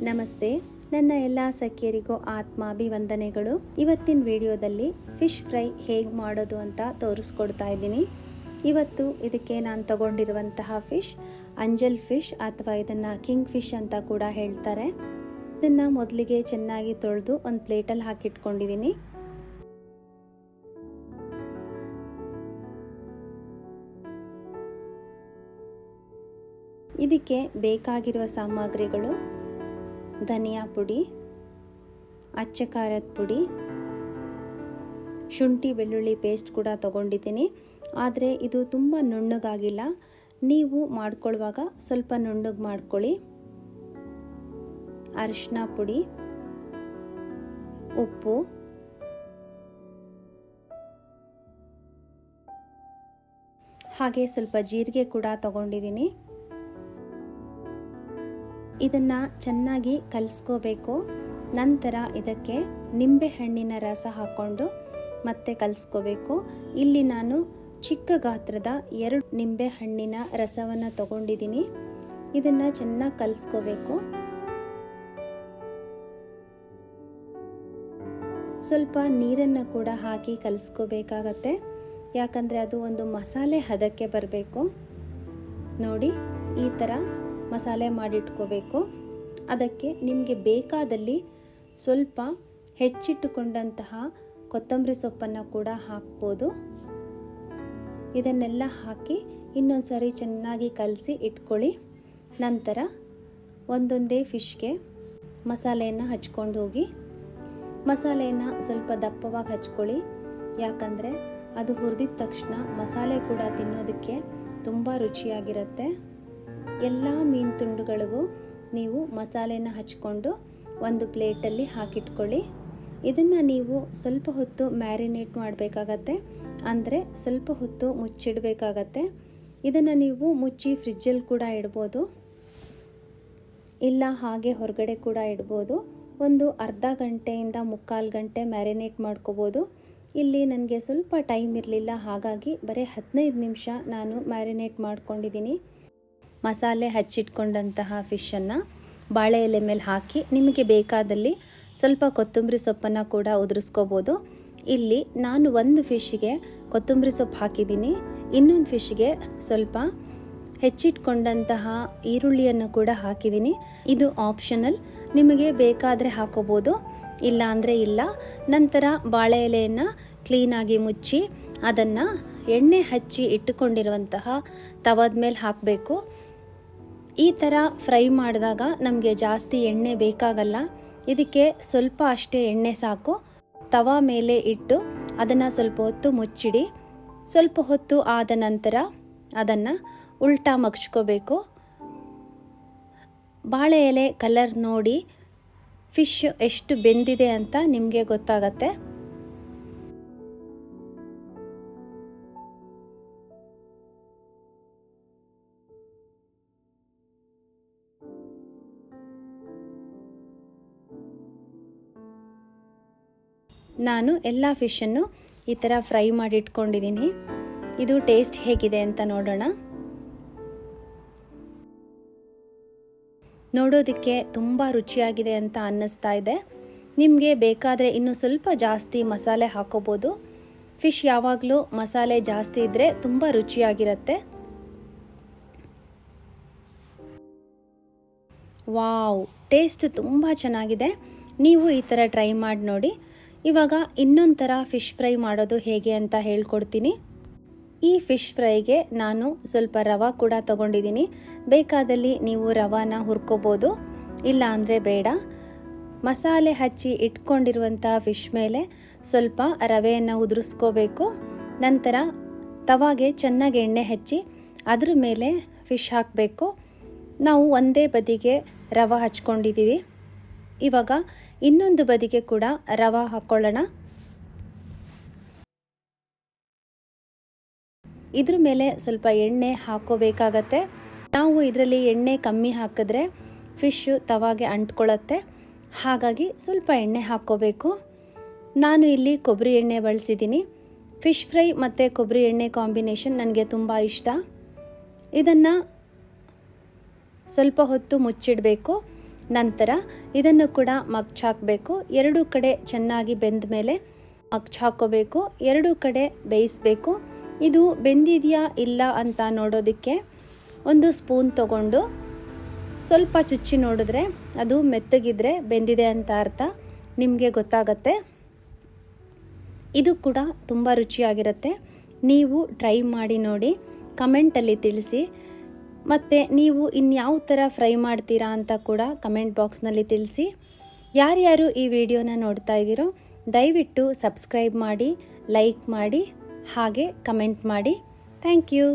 ನಮಸ್ತೆ, ನನ್ನ ಎಲ್ಲ ಸಖಿಯರಿಗೂ ಆತ್ಮಾಭಿವಂದನೆಗಳು. ಇವತ್ತಿನ ವಿಡಿಯೋದಲ್ಲಿ ಫಿಶ್ ಫ್ರೈ ಹೇಗೆ ಮಾಡೋದು ಅಂತ ತೋರಿಸ್ಕೊಡ್ತಾ ಇದ್ದೀನಿ. ಇವತ್ತು ಇದಕ್ಕೆ ನಾನು ತಗೊಂಡಿರುವಂತಹ ಫಿಶ್ ಅಂಜಲ್ ಫಿಶ್ ಅಥವಾ ಇದನ್ನು ಕಿಂಗ್ ಫಿಶ್ ಅಂತ ಕೂಡ ಹೇಳ್ತಾರೆ. ಇದನ್ನು ಮೊದಲಿಗೆ ಚೆನ್ನಾಗಿ ತೊಳೆದು ಒಂದು ಪ್ಲೇಟಲ್ಲಿ ಹಾಕಿಟ್ಕೊಂಡಿದ್ದೀನಿ. ಇದಕ್ಕೆ ಬೇಕಾಗಿರುವ ಸಾಮಗ್ರಿಗಳು: ಧನಿಯಾ ಪುಡಿ, ಅಚ್ಚ ಖಾರದ ಪುಡಿ, ಶುಂಠಿ ಬೆಳ್ಳುಳ್ಳಿ ಪೇಸ್ಟ್ ಕೂಡ ತಗೊಂಡಿದ್ದೀನಿ. ಆದರೆ ಇದು ತುಂಬ ನುಣ್ಣಗಾಗಿಲ್ಲ, ನೀವು ಮಾಡ್ಕೊಳ್ಳುವಾಗ ಸ್ವಲ್ಪ ನುಣ್ಣಗೆ ಮಾಡ್ಕೊಳ್ಳಿ. ಅರಿಶಿನ ಪುಡಿ, ಉಪ್ಪು, ಹಾಗೆ ಸ್ವಲ್ಪ ಜೀರಿಗೆ ಕೂಡ ತಗೊಂಡಿದ್ದೀನಿ. ಇದನ್ನು ಚೆನ್ನಾಗಿ ಕಲಿಸ್ಕೋಬೇಕು. ನಂತರ ಇದಕ್ಕೆ ನಿಂಬೆ ಹಣ್ಣಿನ ರಸ ಹಾಕ್ಕೊಂಡು ಮತ್ತೆ ಕಲಿಸ್ಕೋಬೇಕು. ಇಲ್ಲಿ ನಾನು ಚಿಕ್ಕ ಗಾತ್ರದ 2 ನಿಂಬೆ ಹಣ್ಣಿನ ರಸವನ್ನು ತಗೊಂಡಿದ್ದೀನಿ. ಇದನ್ನು ಚೆನ್ನಾಗಿ ಕಲಿಸ್ಕೋಬೇಕು. ಸ್ವಲ್ಪ ನೀರನ್ನು ಕೂಡ ಹಾಕಿ ಕಲಿಸ್ಕೋಬೇಕಾಗತ್ತೆ, ಯಾಕಂದರೆ ಅದು ಒಂದು ಮಸಾಲೆ ಹದಕ್ಕೆ ಬರಬೇಕು. ನೋಡಿ, ಈ ಥರ ಮಸಾಲೆ ಮಾಡಿಟ್ಕೋಬೇಕು. ಅದಕ್ಕೆ ನಿಮಗೆ ಬೇಕಾದಲ್ಲಿ ಸ್ವಲ್ಪ ಹೆಚ್ಚಿಟ್ಟುಕೊಂಡಂತಹ ಕೊತ್ತಂಬರಿ ಸೊಪ್ಪನ್ನು ಕೂಡ ಹಾಕ್ಬೋದು. ಇದನ್ನೆಲ್ಲ ಹಾಕಿ ಇನ್ನೊಂದು ಸಾರಿ ಚೆನ್ನಾಗಿ ಕಲಸಿ ಇಟ್ಕೊಳ್ಳಿ. ನಂತರ ಒಂದೊಂದೇ ಫಿಶ್ಗೆ ಮಸಾಲೆಯನ್ನು ಹಚ್ಕೊಂಡು ಹೋಗಿ. ಮಸಾಲೆಯನ್ನು ಸ್ವಲ್ಪ ದಪ್ಪವಾಗಿ ಹಚ್ಕೊಳ್ಳಿ, ಯಾಕಂದರೆ ಅದು ಹುರಿದಿದ ತಕ್ಷಣ ಮಸಾಲೆ ಕೂಡ ತಿನ್ನೋದಕ್ಕೆ ತುಂಬ ರುಚಿಯಾಗಿರುತ್ತೆ. ಎಲ್ಲ ಮೀನು ತುಂಡುಗಳಿಗೂ ನೀವು ಮಸಾಲೆನ ಹಚ್ಕೊಂಡು ಒಂದು ಪ್ಲೇಟಲ್ಲಿ ಹಾಕಿಟ್ಕೊಳ್ಳಿ. ಇದನ್ನು ನೀವು ಸ್ವಲ್ಪ ಹೊತ್ತು ಮ್ಯಾರಿನೇಟ್ ಮಾಡಬೇಕಾಗತ್ತೆ, ಅಂದರೆ ಸ್ವಲ್ಪ ಹೊತ್ತು ಮುಚ್ಚಿಡಬೇಕಾಗತ್ತೆ. ಇದನ್ನು ನೀವು ಮುಚ್ಚಿ ಫ್ರಿಜ್ಜಲ್ಲಿ ಕೂಡ ಇಡ್ಬೋದು, ಇಲ್ಲ ಹಾಗೆ ಹೊರಗಡೆ ಕೂಡ ಇಡ್ಬೋದು. ಒಂದು ಅರ್ಧ ಗಂಟೆಯಿಂದ 3/4 ಗಂಟೆ ಮ್ಯಾರಿನೇಟ್ ಮಾಡ್ಕೋಬೋದು. ಇಲ್ಲಿ ನನಗೆ ಸ್ವಲ್ಪ ಟೈಮ್ ಇರಲಿಲ್ಲ, ಹಾಗಾಗಿ ಬರೀ 15 ನಿಮಿಷ ನಾನು ಮ್ಯಾರಿನೇಟ್ ಮಾಡ್ಕೊಂಡಿದ್ದೀನಿ. ಮಸಾಲೆ ಹಚ್ಚಿಟ್ಕೊಂಡಂತಹ ಫಿಶನ್ನು ಬಾಳೆ ಎಲೆ ಮೇಲೆ ಹಾಕಿ ನಿಮಗೆ ಬೇಕಾದಲ್ಲಿ ಸ್ವಲ್ಪ ಕೊತ್ತಂಬರಿ ಸೊಪ್ಪನ್ನು ಕೂಡ ಉದುರಿಸ್ಕೋಬೋದು. ಇಲ್ಲಿ ನಾನು ಒಂದು ಫಿಶ್ಗೆ ಕೊತ್ತಂಬರಿ ಸೊಪ್ಪು ಹಾಕಿದ್ದೀನಿ, ಇನ್ನೊಂದು ಫಿಶ್ಗೆ ಸ್ವಲ್ಪ ಹೆಚ್ಚಿಟ್ಕೊಂಡಂತಹ ಈರುಳ್ಳಿಯನ್ನು ಕೂಡ ಹಾಕಿದ್ದೀನಿ. ಇದು ಆಪ್ಷನಲ್, ನಿಮಗೆ ಬೇಕಾದರೆ ಹಾಕೋಬೋದು, ಇಲ್ಲ ಅಂದರೆ ಇಲ್ಲ. ನಂತರ ಬಾಳೆ ಎಲೆಯನ್ನು ಕ್ಲೀನಾಗಿ ಮುಚ್ಚಿ ಅದನ್ನು ಎಣ್ಣೆ ಹಚ್ಚಿ ಇಟ್ಟುಕೊಂಡಿರುವಂತಹ ತವದ ಮೇಲೆ ಹಾಕಬೇಕು. ಈ ಥರ ಫ್ರೈ ಮಾಡಿದಾಗ ನಮಗೆ ಜಾಸ್ತಿ ಎಣ್ಣೆ ಬೇಕಾಗಲ್ಲ, ಇದಕ್ಕೆ ಸ್ವಲ್ಪ ಅಷ್ಟೇ ಎಣ್ಣೆ ಸಾಕು. ತವ ಮೇಲೆ ಇಟ್ಟು ಅದನ್ನು ಸ್ವಲ್ಪ ಹೊತ್ತು ಮುಚ್ಚಿಡಿ. ಸ್ವಲ್ಪ ಹೊತ್ತು ಆದ ನಂತರ ಅದನ್ನು ಉಲ್ಟಾ ಮಗ್ಚ್ಕೋಬೇಕು. ಬಾಳೆ ಎಲೆ ಕಲರ್ ನೋಡಿ ಫಿಶ್ ಎಷ್ಟು ಬೆಂದಿದೆ ಅಂತ ನಿಮಗೆ ಗೊತ್ತಾಗತ್ತೆ. ನಾನು ಎಲ್ಲ ಫಿಶನ್ನು ಈ ಥರ ಫ್ರೈ ಮಾಡಿ ಇಟ್ಕೊಂಡಿದ್ದೀನಿ. ಇದು ಟೇಸ್ಟ್ ಹೇಗಿದೆ ಅಂತ ನೋಡೋಣ. ನೋಡೋದಕ್ಕೆ ತುಂಬ ರುಚಿಯಾಗಿದೆ ಅಂತ ಅನ್ನಿಸ್ತಾ ಇದೆ. ನಿಮಗೆ ಬೇಕಾದರೆ ಇನ್ನೂ ಸ್ವಲ್ಪ ಜಾಸ್ತಿ ಮಸಾಲೆ ಹಾಕೋಬೋದು. ಫಿಶ್ ಯಾವಾಗಲೂ ಮಸಾಲೆ ಜಾಸ್ತಿ ಇದ್ದರೆ ತುಂಬ ರುಚಿಯಾಗಿರುತ್ತೆ. ವಾವ್, ಟೇಸ್ಟ್ ತುಂಬ ಚೆನ್ನಾಗಿದೆ. ನೀವು ಈ ಥರ ಟ್ರೈ ಮಾಡಿ ನೋಡಿ. ಇವಾಗ ಇನ್ನೊಂದು ಥರ ಫಿಶ್ ಫ್ರೈ ಮಾಡೋದು ಹೇಗೆ ಅಂತ ಹೇಳ್ಕೊಡ್ತೀನಿ. ಈ ಫಿಶ್ ಫ್ರೈಗೆ ನಾನು ಸ್ವಲ್ಪ ರವೆ ಕೂಡ ತಗೊಂಡಿದ್ದೀನಿ. ಬೇಕಾದಲ್ಲಿ ನೀವು ರವಾನ ಹುರ್ಕೋಬೋದು, ಇಲ್ಲ ಅಂದರೆ ಬೇಡ. ಮಸಾಲೆ ಹಚ್ಚಿ ಇಟ್ಕೊಂಡಿರುವಂಥ ಫಿಶ್ ಮೇಲೆ ಸ್ವಲ್ಪ ರವೆಯನ್ನು ಉದುರಿಸ್ಕೋಬೇಕು. ನಂತರ ತವಾಗೆ ಚೆನ್ನಾಗಿ ಎಣ್ಣೆ ಹಚ್ಚಿ ಅದ್ರ ಮೇಲೆ ಫಿಶ್ ಹಾಕಬೇಕು. ನಾವು ಒಂದೇ ಬದಿಗೆ ರವೆ ಹಚ್ಕೊಂಡಿದ್ದೀವಿ. ಇವಾಗ ಇನ್ನೊಂದು ಬದಿಗೆ ಕೂಡ ರವೆ ಹಾಕ್ಕೊಳ್ಳೋಣ. ಇದ್ರ ಮೇಲೆ ಸ್ವಲ್ಪ ಎಣ್ಣೆ ಹಾಕೋಬೇಕಾಗತ್ತೆ. ನಾವು ಇದರಲ್ಲಿ ಎಣ್ಣೆ ಕಮ್ಮಿ ಹಾಕಿದ್ರೆ ಫಿಶ್ಶು ತವಾಗೆ ಅಂಟ್ಕೊಳ್ಳುತ್ತೆ, ಹಾಗಾಗಿ ಸ್ವಲ್ಪ ಎಣ್ಣೆ ಹಾಕ್ಕೋಬೇಕು. ನಾನು ಇಲ್ಲಿ ಕೊಬ್ಬರಿ ಎಣ್ಣೆ ಬಳಸಿದ್ದೀನಿ. ಫಿಶ್ ಫ್ರೈ ಮತ್ತು ಕೊಬ್ಬರಿ ಎಣ್ಣೆ ಕಾಂಬಿನೇಷನ್ ನನಗೆ ತುಂಬ ಇಷ್ಟ. ಇದನ್ನು ಸ್ವಲ್ಪ ಹೊತ್ತು ಮುಚ್ಚಿಡಬೇಕು. ನಂತರ ಇದನ್ನು ಕೂಡ ಮಗ್ಚಾಕಬೇಕು. ಎರಡೂ ಕಡೆ ಚೆನ್ನಾಗಿ ಬೆಂದ ಮೇಲೆ ಮಗ್ಚಾಕೋಬೇಕು. ಎರಡೂ ಕಡೆ ಬೇಯಿಸಬೇಕು. ಇದು ಬೆಂದಿದೆಯಾ ಇಲ್ಲ ಅಂತ ನೋಡೋದಕ್ಕೆ ಒಂದು ಸ್ಪೂನ್ ತಗೊಂಡು ಸ್ವಲ್ಪ ಚುಚ್ಚಿ ನೋಡಿದ್ರೆ ಅದು ಮೆತ್ತಗಿದ್ರೆ ಬೆಂದಿದೆ ಅಂತ ಅರ್ಥ, ನಿಮಗೆ ಗೊತ್ತಾಗತ್ತೆ. ಇದು ಕೂಡ ತುಂಬ ರುಚಿಯಾಗಿರುತ್ತೆ. ನೀವು ಟ್ರೈ ಮಾಡಿ ನೋಡಿ, ಕಮೆಂಟಲ್ಲಿ ತಿಳಿಸಿ. ಮತ್ತು ನೀವು ಇನ್ಯಾವ ಥರ ಫ್ರೈ ಮಾಡ್ತೀರಾ ಅಂತ ಕೂಡ ಕಮೆಂಟ್ ಬಾಕ್ಸ್ನಲ್ಲಿ ತಿಳಿಸಿ. ಯಾರ್ಯಾರು ಈ ವಿಡಿಯೋನ ನೋಡ್ತಾ ಇದ್ದೀರೋ ದಯವಿಟ್ಟು ಸಬ್ಸ್ಕ್ರೈಬ್ ಮಾಡಿ, ಲೈಕ್ ಮಾಡಿ, ಹಾಗೆ ಕಮೆಂಟ್ ಮಾಡಿ. Thank you.